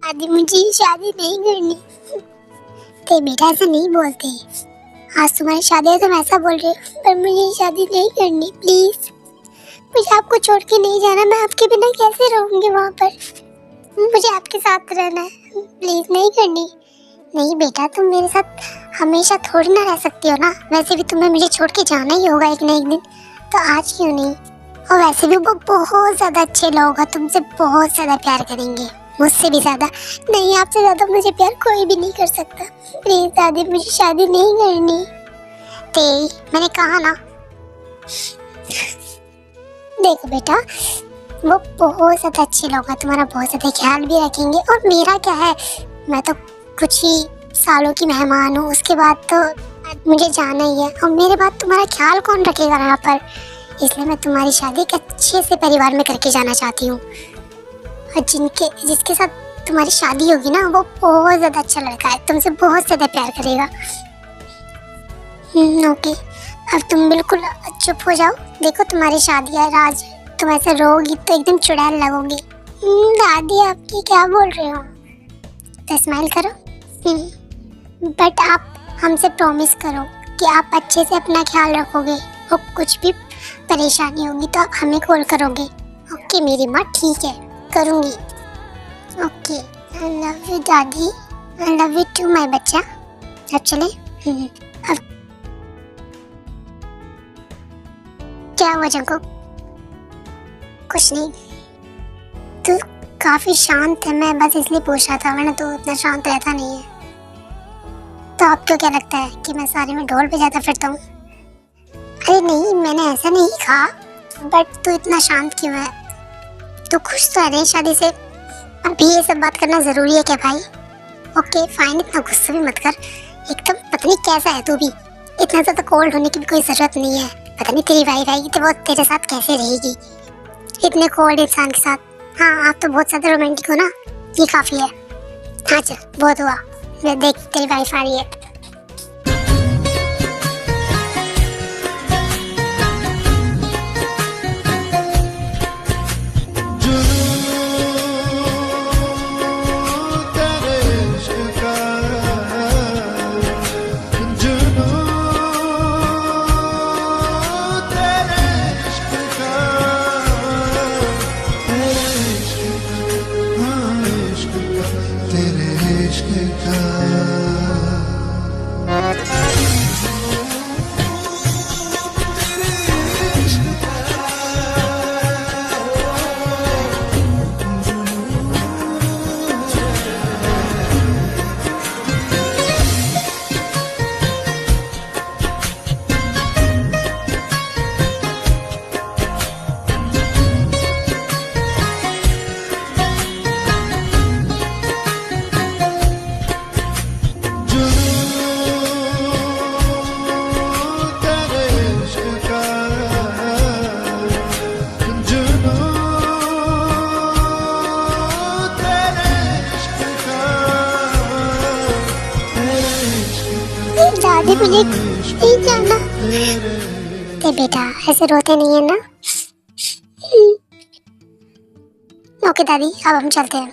दादी मुझे शादी नहीं करनी। ते बेटा ऐसा नहीं बोलते। आज तुम्हारी शादी है तुम ऐसा बोल रहे हो, पर मुझे शादी नहीं करनी प्लीज। मुझे आपको छोड़ के नहीं जाना, मैं आपके बिना कैसे रहूंगी वहाँ पर। मुझे आपके साथ रहना है, प्लीज नहीं करनी। नहीं बेटा तुम मेरे साथ हमेशा थोड़ी ना रह सकती हो ना, वैसे भी तुम्हें मुझे छोड़ के जाना ही होगा एक ना एक दिन, तो आज क्यों नहीं। और वैसे भी वो बहुत ज्यादा अच्छे लोग हैं, तुमसे बहुत ज्यादा प्यार करेंगे, मुझसे भी ज्यादा। नहीं आपसे ज्यादा मुझे प्यार कोई भी नहीं कर सकता। प्लीज दादी मुझे शादी नहीं करनी। ते मैंने कहा ना। देखो बेटा वो बहुत ज्यादा अच्छे लोग हैं, तुम्हारा बहुत ज्यादा ख्याल भी रखेंगे। और मेरा क्या है, मैं तो कुछ ही सालों की मेहमान हूँ, उसके बाद तो मुझे जाना ही है। और मेरे बाद तुम्हारा ख्याल कौन रखेगा यहाँ पर, इसलिए मैं तुम्हारी शादी एक अच्छे से परिवार में करके जाना चाहती हूँ। और जिसके साथ तुम्हारी शादी होगी ना, वो बहुत ज्यादा अच्छा लड़का है, तुमसे बहुत ज्यादा प्यार करेगा। ओके अब तुम बिल्कुल चुप हो जाओ। देखो तुम्हारी शादी है राज, तुम ऐसे रोगी तो एकदम चुड़ैल लगोगी। दादी आपकी क्या बोल रहे हो, तो स्माइल करो। बट आप हमसे प्रॉमिस करो कि आप अच्छे से अपना ख्याल रखोगे, और कुछ भी परेशानी होगी तो आप हमें कॉल करोगे। ओके मेरी माँ, ठीक है करूँगी। ओके आई लव यू दादी, I love you too my बच्चा। अब चले। अब क्या हुआ जंको, कुछ नहीं। तू काफी शांत है, मैं बस इसलिए पूछ रहा था, वरना तू इतना शांत रहता नहीं है। तो आपको क्या लगता है कि मैं सारे में ढोल बजाता फिरता हूँ? अरे नहीं मैंने ऐसा नहीं कहा, बट तू इतना शांत क्यों है? तू खुश तो है नहीं शादी से? अभी ये सब बात करना जरूरी है क्या भाई? ओके फाइन, इतना गुस्सा भी मत कर। एकदम पता नहीं कैसा है तू भी, इतना ज्यादा कोल्ड होने की भी कोई जरूरत नहीं है। पता नहीं तेरी वाइफ आएगी तो वो तेरे साथ कैसे रहेगी इतने कोल्ड इंसान के साथ। हाँ आप तो बहुत ज्यादा रोमांटिक हो ना, ये काफी है। हाँ चल बहुत हुआ, मैं देख तेरी वाइफ आ रही है। दादी मुझे नहीं जाना। ते बेटा ऐसे रोते नहीं है ना। ओके दादी अब हम चलते हैं,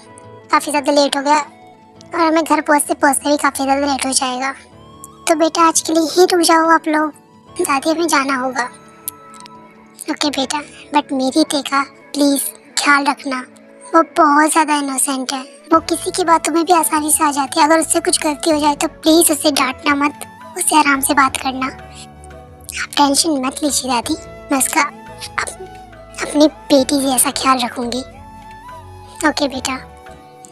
काफी ज्यादा लेट हो गया और हमें घर पहुंचते पहुंचते भी काफी ज्यादा लेट हो जाएगा। तो बेटा आज के लिए ही रुक जाओ आप लोग, दादी हमें जाना होगा। ओके बेटा, बट मेरी देखा प्लीज ख्याल रखना, वो बहुत ज्यादा इनोसेंट है, वो किसी की बातों में भी आसानी से आ जाती है। अगर उससे कुछ गलती हो जाए तो प्लीज उसे डांटना मत, उससे आराम से बात करना। आप टेंशन मत लीजिए दादी, मैं उसका अपनी बेटी जैसा ख्याल रखूंगी। ओके बेटा,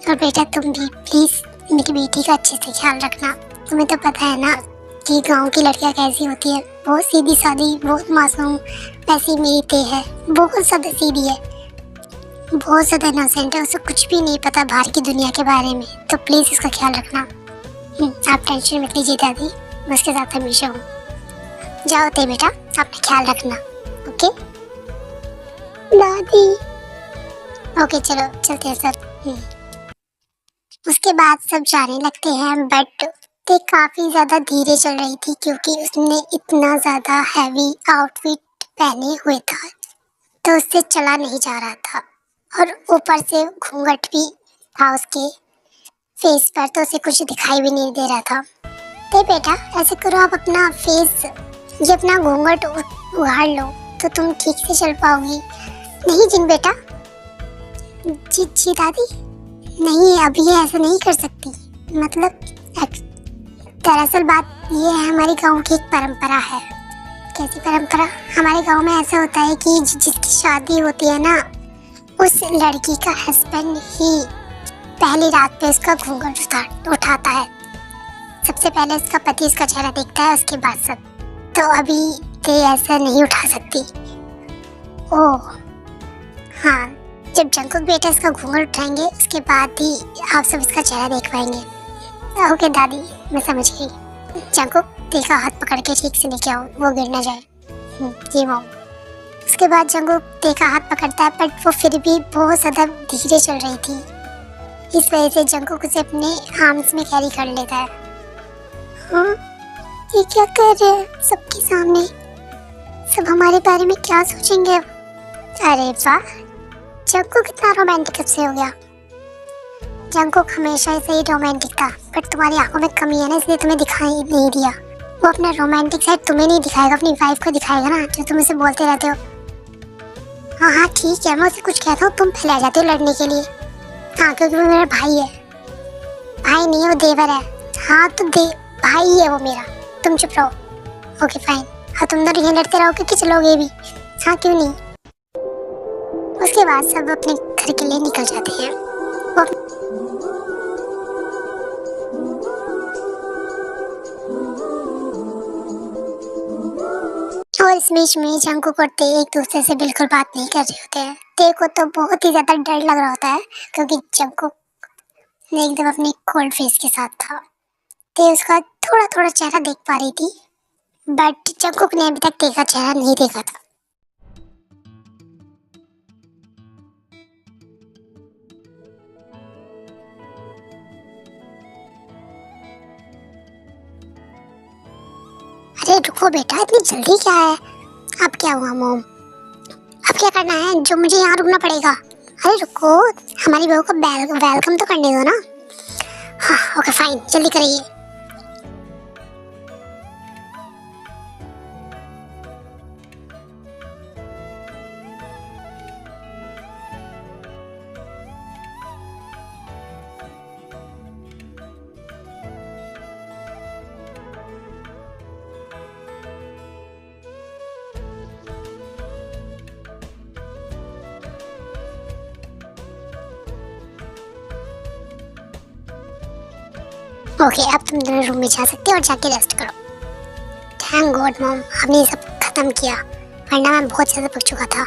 और बेटा तुम भी प्लीज मेरी बेटी का अच्छे से ख्याल रखना। तुम्हें तो पता है ना कि गांव की लड़कियां कैसी होती है, बहुत सीधी सादी, बहुत मासूम। वैसी मेरी ते है, बहुत ज्यादा सीधी है, बहुत ज्यादा इनोसेंट है, उसे कुछ भी नहीं पता बाहर की दुनिया के बारे में। तो प्लीज इसका ख्याल रखना। आप टेंशन मत लीजिए दादी, मैं उसके साथ हमेशा हूँ। जाओ ते बेटा, अपना ख्याल रखना। ओके दादी। ओके चलो चलते हैं सर। उसके बाद सब जाने लगते हैं, बट ते काफी ज्यादा धीरे चल रही थी क्योंकि उसने इतना ज्यादा हैवी आउटफिट पहने हुए था, तो उससे चला नहीं जा रहा था। और ऊपर से घूंघट भी था उसके, फेस पर तो उसे कुछ दिखाई भी नहीं दे रहा था। तो बेटा ऐसे करो, आप अपना फेस, ये अपना घूंघट उघाड़ लो तो तुम ठीक से चल पाओगी। नहीं जिन बेटा। जी जी दादी, नहीं अभी ऐसा नहीं कर सकती। मतलब दरअसल बात ये है, हमारे गांव की एक परंपरा है। कैसी परंपरा? हमारे गांव में ऐसा होता है कि जिसकी शादी होती है ना, उस लड़की का हस्बैंड ही पहली रात पे उसका घूंघट उठाता है। सबसे पहले उसका पति उसका चेहरा देखता है, उसके बाद सब। तो अभी ते ऐसा नहीं उठा सकती। ओह हाँ, जब जंकुक बेटा इसका घूंघट उठाएंगे उसके बाद ही आप सब इसका चेहरा देख पाएंगे। ओके दादी, मैं समझ गई। जंकुक ते का हाथ पकड़ के ठीक से लेके आओ, वो गिर ना जाए। जी मॉम। उसके बाद जंकुक ते का हाथ पकड़ता है, बट वो फिर भी बहुत ज़्यादा धीरे चल रही थी। इस वजह से जंकुक उसे अपने आर्म्स में कैरी कर लेता है। हाँ, ये क्या कर रहे हैं सबके सामने? सब हमारे बारे में क्या सोचेंगे? अरे वाह, जंकुक कितना रोमांटिक कब से हो गया? जंकुक हमेशा से ही रोमांटिक था, बट तुम्हारी आंखों में कमी है ना, इसलिए तुम्हें दिखाई नहीं दिया। वो अपना रोमांटिक साइड तुम्हें नहीं दिखाएगा, अपनी वाइफ को दिखाएगा ना, जो तुम उसे बोलते रहते हो। हाँ हाँ ठीक है, मैं उसे कुछ कहता हूँ, तुम पहले आ जाते हो लड़ने के लिए। हाँ, क्योंकि वो मेरा भाई है। भाई नहीं है, वो देवर है। हाँ तो भाई है वो मेरा। तुम चुप रहो। Okay fine. हाँ तुम दोनों यहाँ लड़ते रहोगे कि चलोगे भी? हाँ क्यों नहीं। उसके बाद सब अपने घर के लिए निकल जाते हैं। और इस बीच में जंकुक और ते एक दूसरे से बिल्कुल बात नहीं कर रहे होते हैं। ते को तो बहुत ही ज्यादा डर लग रहा होता है, क्योंकि जंकुक ने एकदम अपने कोल्ड फेस के साथ था। ते उसका थोड़ा थोड़ा चेहरा देख पा रही थी, बट जंकुक ने अभी तक ते का चेहरा नहीं देखा था। अरे रुको बेटा, इतनी जल्दी क्या है? अब क्या हुआ मॉम? अब क्या करना है जो मुझे यहाँ रुकना पड़ेगा? अरे रुको, हमारी बहू को वेलकम तो करने दो ना। हाँ ओके फाइन, जल्दी करिए। ओके, अब तुम दोनों रूम में जा सकते हो और जाके रेस्ट करो। थैंक गॉड मॉम, आपने ये सब खत्म किया, वरना मैं बहुत ज़्यादा पक चुका था।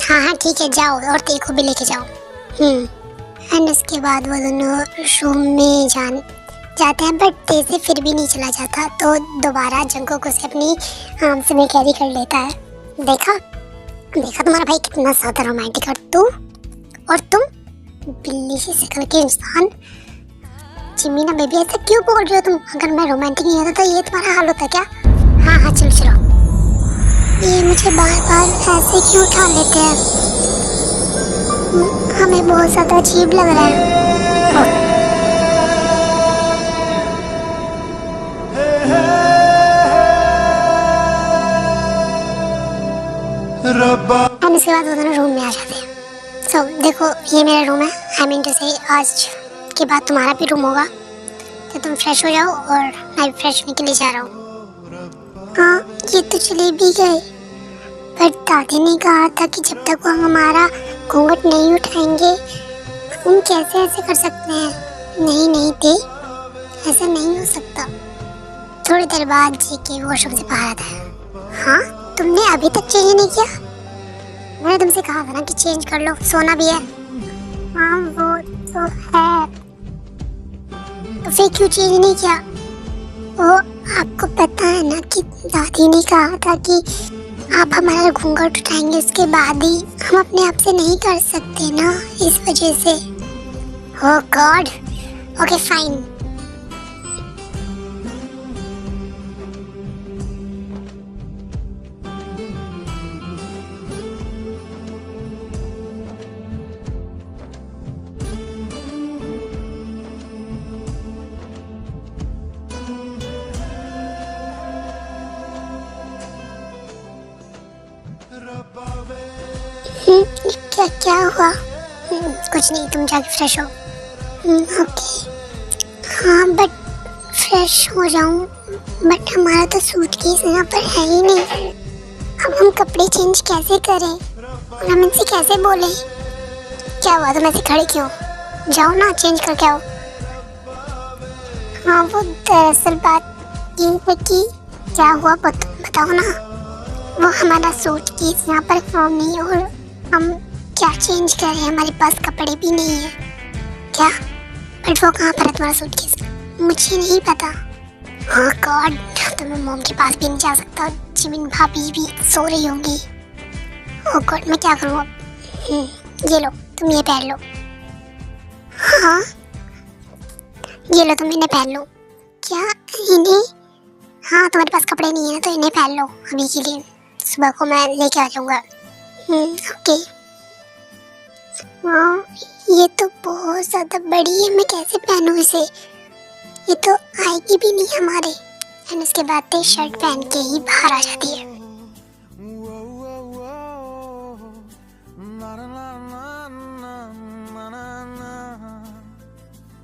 हाँ हाँ ठीक है, जाओ और ते को भी लेके जाओ। एंड उसके बाद वो दोनों रूम में जाते हैं, बट ते से फिर भी नहीं चला जाता, तो दोबारा जंकुक उसे अपनी आर्म्स में कैरी कर लेता है। देखा तुम्हारा भाई कितना ज़्यादा रोमांटिक। और तुम बिल्ली सी शक्ल के इंसान। चिमीना बेबी, ऐसा क्यों बोल रहे हो तुम? अगर मैं रोमांटिक नहीं होता तो ये तुम्हारा हाल होता क्या? हाँ चलो। ये मुझे बार बार ऐसे क्यों उठा लेते हैं? हमें बहुत ज्यादा अजीब लग रहा है। हम इसके बाद वो दोनों रूम में आ जाते हैं। सो देखो, ये मेरा रूम है। आई मीन टू से आज के बाद तुम्हारा भी रूम होगा, तो तुम फ्रेश हो जाओ और मैं भी फ्रेश होने के लिए जा रहा हूँ। हाँ ये तो चले भी गए, पर दादी ने कहा था कि जब तक वो हमारा घूंघट नहीं उठाएंगे हम कैसे ऐसे कर सकते हैं। नहीं थे, ऐसा नहीं हो सकता। थोड़ी देर बाद जी के वॉशरूम से बाहर आता है। हाँ तुमने अभी तक चेंज नहीं किया? मैंने तुमसे कहा था ना कि चेंज कर लो, सोना भी है। हाँ वो तो है, तो फिर क्यों चेंज नहीं किया? वो आपको पता है ना कि दादी ने कहा था कि आप हमारा घूंघट उठाएंगे, उसके बाद ही हम अपने आप से नहीं कर सकते ना, इस वजह से। ओह गॉड, ओके फाइन। क्या हुआ? कुछ नहीं, तुम जाके फ्रेश हो। ओके। हाँ बट फ्रेश हो जाऊँ, बट हमारा तो सूटकेस यहाँ पर है ही नहीं। अब हम कपड़े चेंज कैसे करें और हम इनसे कैसे बोलें? क्या हुआ, तुम ऐसे खड़े क्यों? जाओ ना, चेंज करके आओ। हाँ वो दरअसल बात ये है कि क्या हुआ बताओ ना। वो हमारा सूटकेस यहाँ पर फॉर्म नहीं है और हम क्या चेंज करें, हमारे पास कपड़े भी नहीं है। क्या? बट वो कहाँ पर है तुम्हारा सूटकेस? मुझे नहीं पता। हाँ गॉड, तो मैं मॉम के पास भी नहीं जा सकता, जिमिन भाभी भी सो रही होंगी। ओह गॉड, मैं क्या करूँ अब? ये लो, तुम ये पहन लो। हाँ ये लो, तुम इन्हें पहन लो। क्या इन्हें? हाँ तुम्हारे पास कपड़े नहीं है ना, तो इन्हें पहन लो अभी के लिए, सुबह को मैं लेके आ जाऊँगा। ओके। वाह, ये तो बहुत ज़्यादा बड़ी है, मैं कैसे पहनूँ इसे? ये तो आएगी भी नहीं हमारे। एंड उसके बाद टी शर्ट पहन के ही बाहर आ जाती है।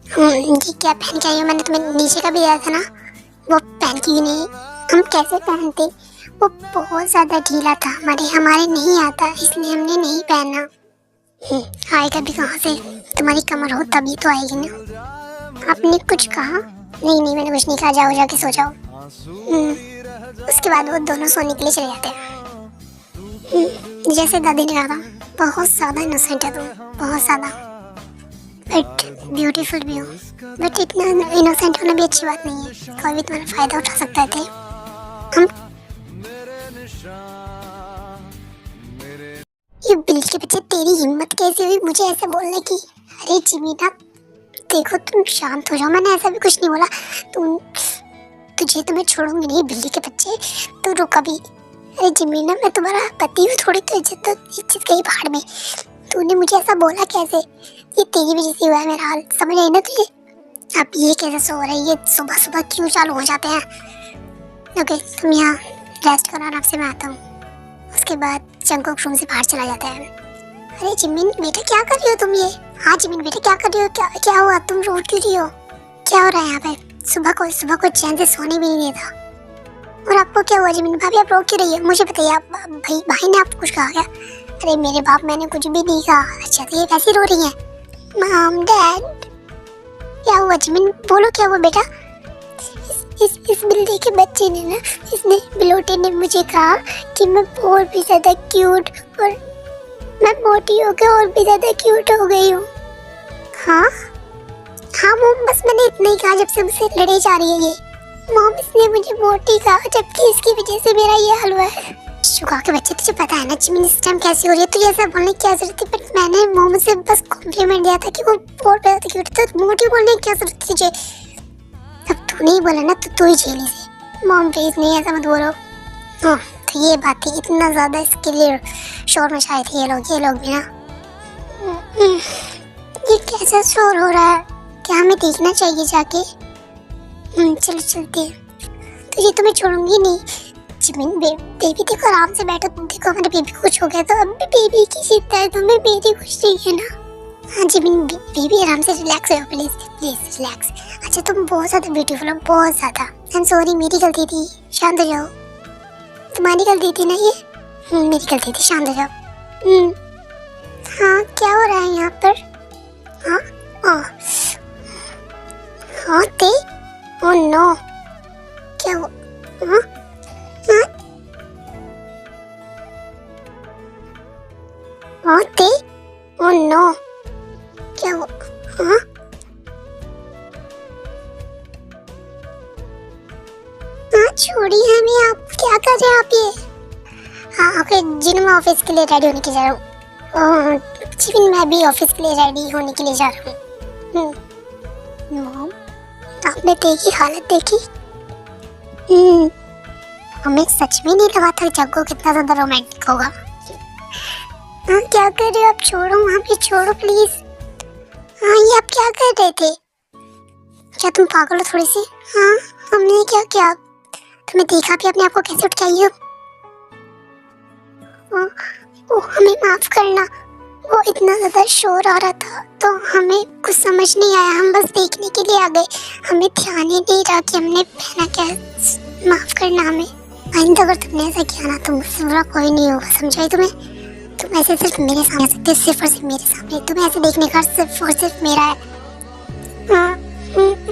ये क्या पहन के आई हो? मैंने तुम्हें नीचे का भी दिया था ना, वो पहन के ही नहीं। हम कैसे पहनते? वो बहुत ज़्यादा ढीला था, हमारे नहीं आता, इसलिए हमने नहीं पहना। आएगा भी कहाँ से? तुम्हारी कमर हो तभी तो आएगी ना। आपने कुछ कहा? नहीं मैंने कुछ नहीं कहा, जाओ जाके सो जाओ। उसके बाद वो दोनों सोने के लिए चले जाते हैं। जैसे दादी ने कहा था, बहुत ज़्यादा इनोसेंट है तुम, बहुत ज़्यादा, बट ब्यूटीफुल भी हो। बट इतना इनोसेंट होना भी अच्छी बात नहीं है, कोई भी तुम्हारा फ़ायदा उठा सकता थे। हम ये बिल के बच्चे, तेरी हिम्मत कैसे हुई मुझे ऐसे बोलने की? अरे जिमीना देखो, तुम शांत हो जाओ, मैंने ऐसा भी कुछ नहीं बोला। तुझे तो मैं छोड़ूंगी नहीं बिल्ली के बच्चे, तो रुक अभी। अरे जिमीना, मैं तुम्हारा पति हूँ, थोड़ी तो इज्जत गई भाड़ में। तूने मुझे ऐसा बोला कैसे? ये तेरी वजह से हुआ है मेरा हाल, समझ आई ना तुझे? अब ये कैसे सो रही है? सुबह सुबह क्यों चालू हो जाते हैं? ओके तुम यहाँ रेस्ट करो, आराम से मैं आता हूँ। उसके बाद जंगकोक रूम से बाहर चला जाता है। अरे जिमिन बेटा, क्या कर रही हो तुम ये? हाँ जिमिन बेटा, क्या कर रही हो? क्या हुआ? तुम रो क्यों रही हो? क्या हो रहा है यहाँ पे? सुबह को चैन से सोने भी नहीं देता। और आपको क्या हुआ जिमिन भाभी, आप रो क्यों रही है? मुझे बताइए, आप भाई ने आपको कुछ कहा क्या? अरे मेरे बाप, मैंने कुछ भी नहीं कहा। अच्छा तो ये कैसी रो रही है? मॉम डैड क्या हुआ जिमिन? बोलो क्या हुआ बेटा? इस बिल्ली के बच्चे ने ना, इसने बिलोटे ने मुझे कहा कि मैं और भी ज़्यादा क्यूट, और मैं मोटी होकर और भी ज़्यादा क्यूट हो गई हूँ। हाँ मॉम, बस मैंने इतना ही कहा जब से मुझसे लड़े जा रही है ये। मॉम इसने मुझे मोटी कहा, जबकि इसकी वजह से मेरा ये हाल हुआ है। शुगा के बच्चे, तुझे पता है ना जिमिन इस टाइम कैसी हो रही है? तुझे ऐसा बोलने की क्या जरूरत थी? बट मैंने मॉम से बस कॉम्प्लीमेंट दिया था कि वो बहुत ज़्यादा क्यूट, तो मोटी बोलने की क्या जरूरत थी तुझे? अब तू नहीं बोला ना, तो तू ही झेली से। मॉम प्लीज नहीं ऐसा मत बोलो। हाँ तो ये बात थी, इतना ज़्यादा इसके लिए शोर मचाए थे ये लोग भी ना। ये कैसा शोर हो रहा है? क्या हमें देखना चाहिए जाके? चलो चलते हैं। तो ये तुम्हें छोड़ूंगी नहीं जिमिन। बेबी देखो, आराम से बैठो। देखो हमारे बेबी को कुछ हो गया तो अब बेबी की चिंता है तुम्हें, बेबी कुछ नहीं है ना? हाँ जिमिन बेबी आराम से रिलैक्स हो, प्लीज प्लीज रिलैक्स। अच्छा तुम बहुत ज़्यादा ब्यूटीफुल हो, बहुत ज़्यादा। आई एम सॉरी, मेरी गलती थी, शांत हो जाओ। तुम्हारी गलती थी ना ये? मेरी गलती थी, शांत हो जाओ। हाँ क्या हो रहा है यहाँ पर? हाँ ते ओह नो, क्या हो? हाँ ते ओह नो, क्या हो? छोड़िए हमें, आप क्या कर रहे हैं आप ये? हाँ ओके जिन, मैं ऑफिस के लिए रेडी होने के जा रहा हूँ। जिमिन मैं भी ऑफिस के लिए रेडी होने के लिए जा रहा हूँ। मॉम आपने ते की हालत देखी? हमें सच में नहीं लगा था जग्गो कितना ज़्यादा रोमांटिक होगा। हाँ क्या कर रहे हो आप? छोड़ो वहाँ पे, छोड़ो प्लीज। हाँ ये आप क्या कर रहे थे? क्या तुम पागल हो थोड़ी सी? हाँ हमने क्या किया? तुम्हें देखा भी अपने आप को कैसे उठ के आई हो? ओह हमें माफ करना, वो इतना ज़्यादा शोर आ रहा था तो हमें कुछ समझ नहीं आया, हम बस देखने के लिए आ गए, हमें ध्यान ही नहीं रहा कि हमने पहना क्या है। माफ़ करना हमें, आइंदा अगर तुमने ऐसा किया ना तो मुझसे बुरा कोई नहीं होगा, समझाई तुम्हें? तुम ऐसे सिर्फ मेरे सामने आ सकते हो, सिर्फ और सिर्फ मेरे सामने, तुम्हें ऐसे देखने का सिर्फ और सिर्फ मेरा है। हाँ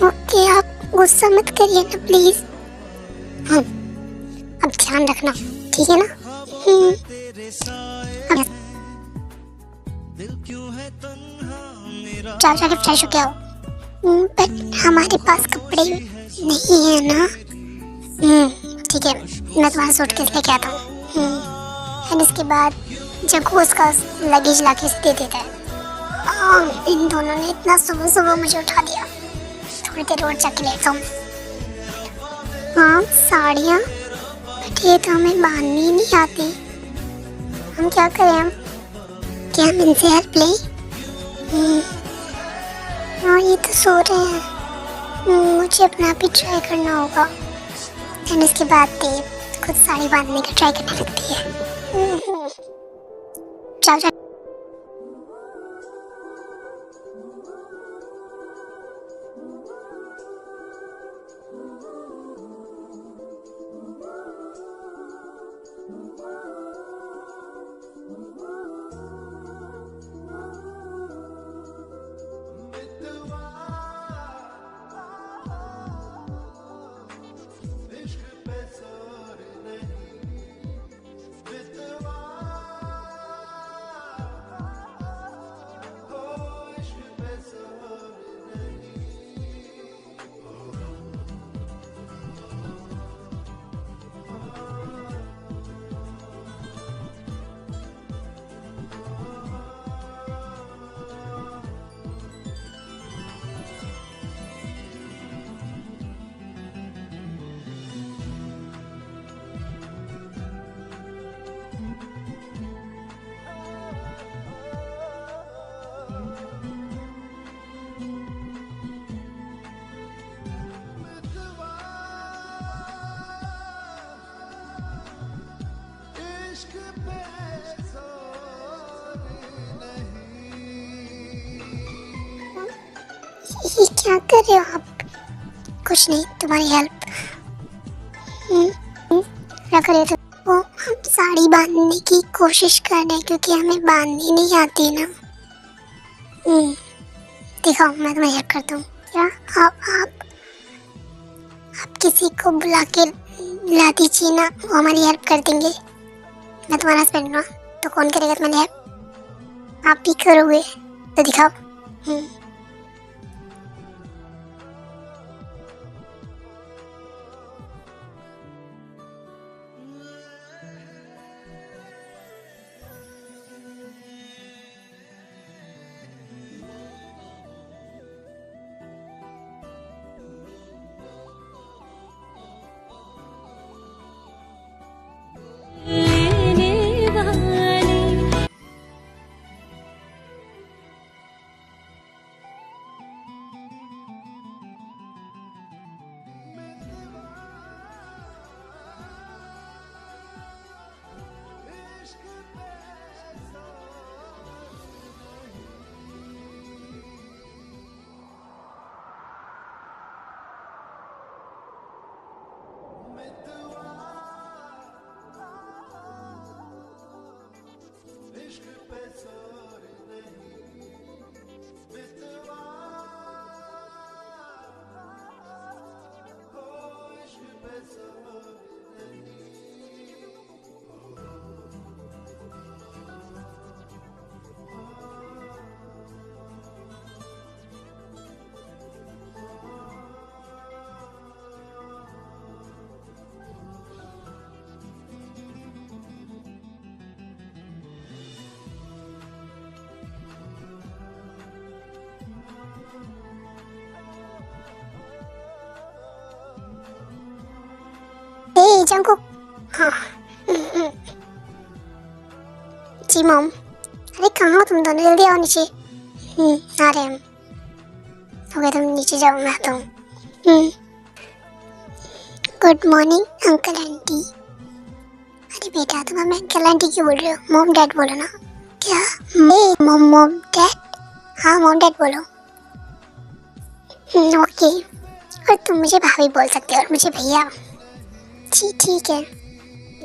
ओके, आप गुस्सा मत करिए ना प्लीज़। हाँ अब ध्यान रखना, ठीक है ना? जाओ जाके फ्रेश हो के आओ। बट हमारे पास कपड़े नहीं है ना। ठीक है, मैं तुम्हारा सूटकेस लेके आता हूँ। एंड इसके बाद जग्गू उसका लगेज लाके उसे दे देता है। इन दोनों ने इतना सुबह सुबह मुझे उठा दिया, थोड़ी देर और जाके लेता हूँ। हाँ साड़ियाँ, बट ये तो हमें बांधनी ही नहीं आती, हम क्या करें? हम क्या हम इनसे हेल्प लें? हाँ ये तो सो रहे हैं, मुझे अपना आप ही ट्राई करना होगा। एंड इसके बाद देव खुद साड़ी बांधने का ट्राई करने लगती है। जाओ जाओ। ये क्या कर रहे हो आप? कुछ नहीं, तुम्हारी हेल्प। क्या करे तो वो हम साड़ी बांधने की कोशिश कर रहे हैं क्योंकि हमें बांधनी नहीं आती ना। दिखाओ, मैं तुम्हें हेल्प करता हूँ। क्या आप किसी को बुला के ला दीजिए ना, वो हमारी हेल्प कर देंगे। मैं तुम्हारा हस्बैंड हूँ तो कौन करेगा तुम्हारी हेल्प? आप ही करोगे तो दिखाओ। जंगकुक। हाँ जी मॉम। अरे कहाँ हो तुम दोनों? जल्दी आओ नीचे। आ रहे हम। ओके तुम नीचे जाओ, मैं आता हूँ। Good morning uncle aunty. अरे बेटा तुम हमें अंकल आंटी क्यों बोल रहे हो? मॉम डैड बोलो ना। क्या? Mom dad? हाँ मॉम डैड बोलो। ओके, और तुम मुझे भाभी बोल सकते हो और मुझे भैया। जी ठीक है।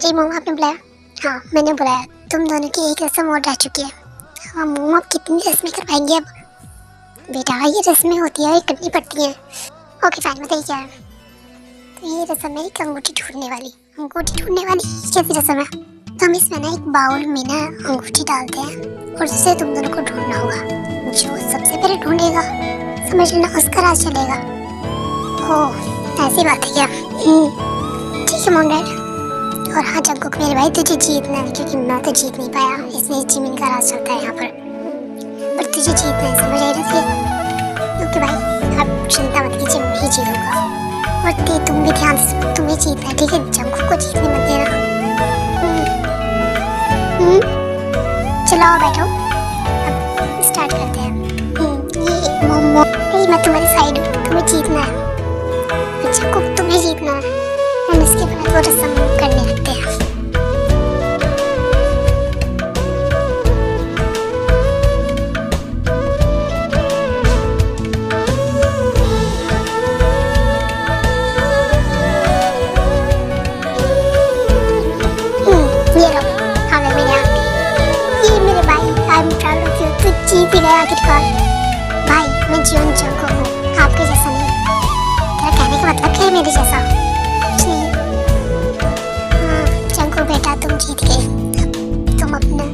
जी मॉम आपने बुलाया? हाँ मैंने बुलाया। तुम दोनों की एक रस्म और रह चुकी है। हाँ मॉम आप कितनी रस्में करवाएंगे अब? बेटा ये रस्में होती है, ये करनी पड़ती हैं। ओके फाइन, बताइए क्या है? तो ये रस्म है एक अंगूठी ढूंढने वाली। अंगूठी ढूंढने वाली कैसी रस्म है? तो हम इसमें ना एक बाउल में ना अंगूठी डालते हैं और उससे तुम दोनों को ढूंढना होगा। जो सबसे पहले ढूंढेगा समझ लेना उसका राज चलेगा। ओह ऐसी बात है क्या? ठीक है मॉम डैड। और हाँ जंकुक मेरे भाई तुझे जीतना है, क्योंकि मैं तो जीत नहीं पाया, इसलिए जिमिन का राज चलता है यहाँ पर तुझे जीतना है, समझ आई ना? ओके भाई आप चिंता मत कीजिए, मैं ही जीतूंगा। और तुम भी ध्यान से, तुम्हें जीतना है ठीक है? जंकुक को जीतने मत देना। चलो आओ बैठो, अब स्टार्ट करते हैं। ये मोमो मैं तुम्हारी साइड हूँ, तुम्हें जीतना है। अच्छा कुक तुम्हें जीतना है। हम इसके बाद वो रस्म करने लगते हैं। ये लो, हाँ मैं मेरे आगे। ये मेरे भाई, I am proud of you, तू जीत ही गया आखिरकार। भाई मैं जीवन जंकुक हूँ, आपके जैसा नहीं। तेरा कहने का मतलब क्या है मेरे जैसा? कुछ नहीं। हाँ जंकुक बेटा तुम जीत गए। तुम अपना,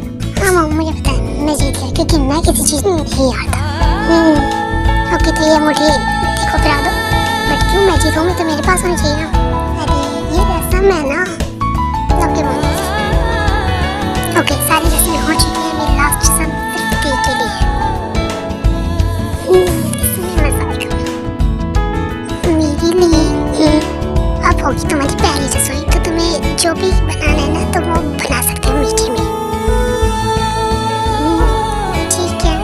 हाँ मम्मी मुझे पता है मैं जीत गया, क्योंकि मैं किसी चीज में नहीं हारता। ओके तो ये अंगूठी देखो फिरा दो। बट क्यों मैं जीतूंगी तो मेरे पास होनी चाहिए ना। अरे ये रस्म है ना। ओके मम्मी, ओके सारी रस्में हो चुकी हैं, मेरी लास्ट रस्म सिर्फ टी के लिए है। इसमें मसाला मेरे लिए अब होगी तुम्हारी पहली रसोई, तो तुम्हें जो भी बनाना है ना तो वो बना सकते हो मीठे में। ठीक है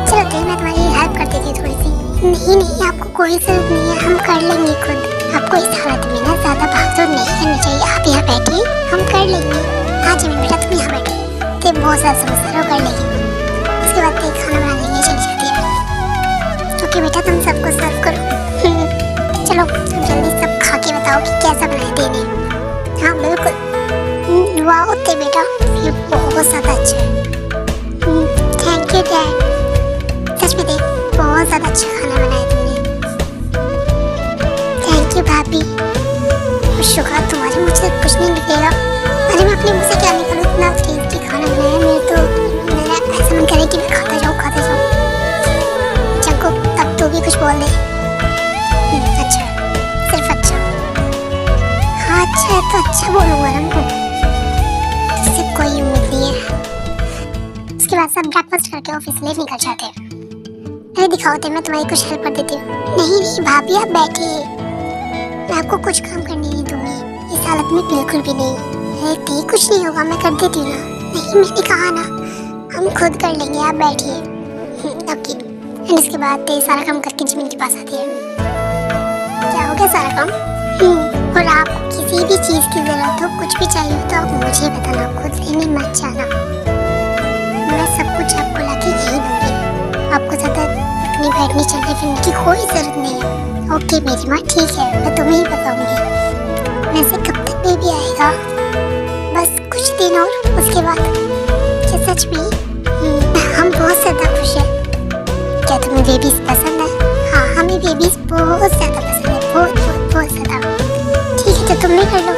चलो तो मैं तुम्हारी हेल्प कर देती हूँ थोड़ी सी। नहीं नहीं आपको कोई जरूरत नहीं है, हम कर लेंगे खुद। आपको इस हालत में ना ज्यादा भागदौड़ नहीं करनी चाहिए, आप यहाँ बैठिए हम कर लेंगे। हाँ जिमिन बेटा तुम यहाँ बैठे, ते बहुत ज़्यादा समझदार हो, कर लेगी। उसके बाद ते खाना बनाने के लिए चली जाती है। ओके बेटा तुम सबको सर्व करो। चलो हम जल्दी सब खा के बताओ कि कैसा बनाए देने। हाँ बिल्कुल। वाह ते बेटा ये बहुत ज़्यादा अच्छा है। थैंक यू डैड, सच में देख बहुत ज़्यादा अच्छा खाना बनाया तुमने। थैंक यू भाभी। शुक्र तुम्हारे मुझ से कुछ नहीं निकलेगा। अरे मैं अपने मुँह से क्या निकालूं, इतना टेस्टी खाना बनाया मेरे तो मेरा ऐसा मन करे कि मैं खाता जाऊँ। जंकुक तब तू भी कुछ बोल दे। अच्छा सिर्फ अच्छा? हाँ अच्छा है तो अच्छा बोलूँगा ना, इससे कोई उम्मीद नहीं है। उसके बाद सब ब्रेकफास्ट करके ऑफिस ले निकल जाते हैं। अरे दिखाओ तो मैं तुम्हारी कुछ हेल्प कर देती हूँ। नहीं नहीं भाभी आप बैठिए, मैं आपको कुछ काम करने नहीं दूंगी इस हालत में, बिल्कुल भी नहीं। अरे कुछ नहीं होगा मैं कर देती हूँ ना। नहीं मैंने कहा ना हम खुद कर लेंगे, आप बैठिए। ओके एंड उसके बाद सारा काम करके जिमिन के पास आती है। क्या हो गया सारा काम? और आपको किसी भी चीज़ की ज़रूरत हो, कुछ भी चाहिए हो तो आप मुझे बताना, खुद लेने मत जाना। मैं सब कुछ आपको लाके यही दूँगी, आपको ज़्यादा अपनी बैठने चलने फिरने की कोई ज़रूरत नहीं है। ओके मेरी माँ ठीक है, मैं तुम्हें ही बताऊँगी। वैसे कब तक बेबी आएगा? बस कुछ दिन और उसके बाद। क्या सच में? हम बहुत ज़्यादा खुश हैं। क्या तुम्हें बेबीज पसंद है? हाँ हमें बेबीज बहुत ज़्यादा पसंद है, बहुत बहुत बहुत ज़्यादा। ठीक है तो तुम भी कर लो।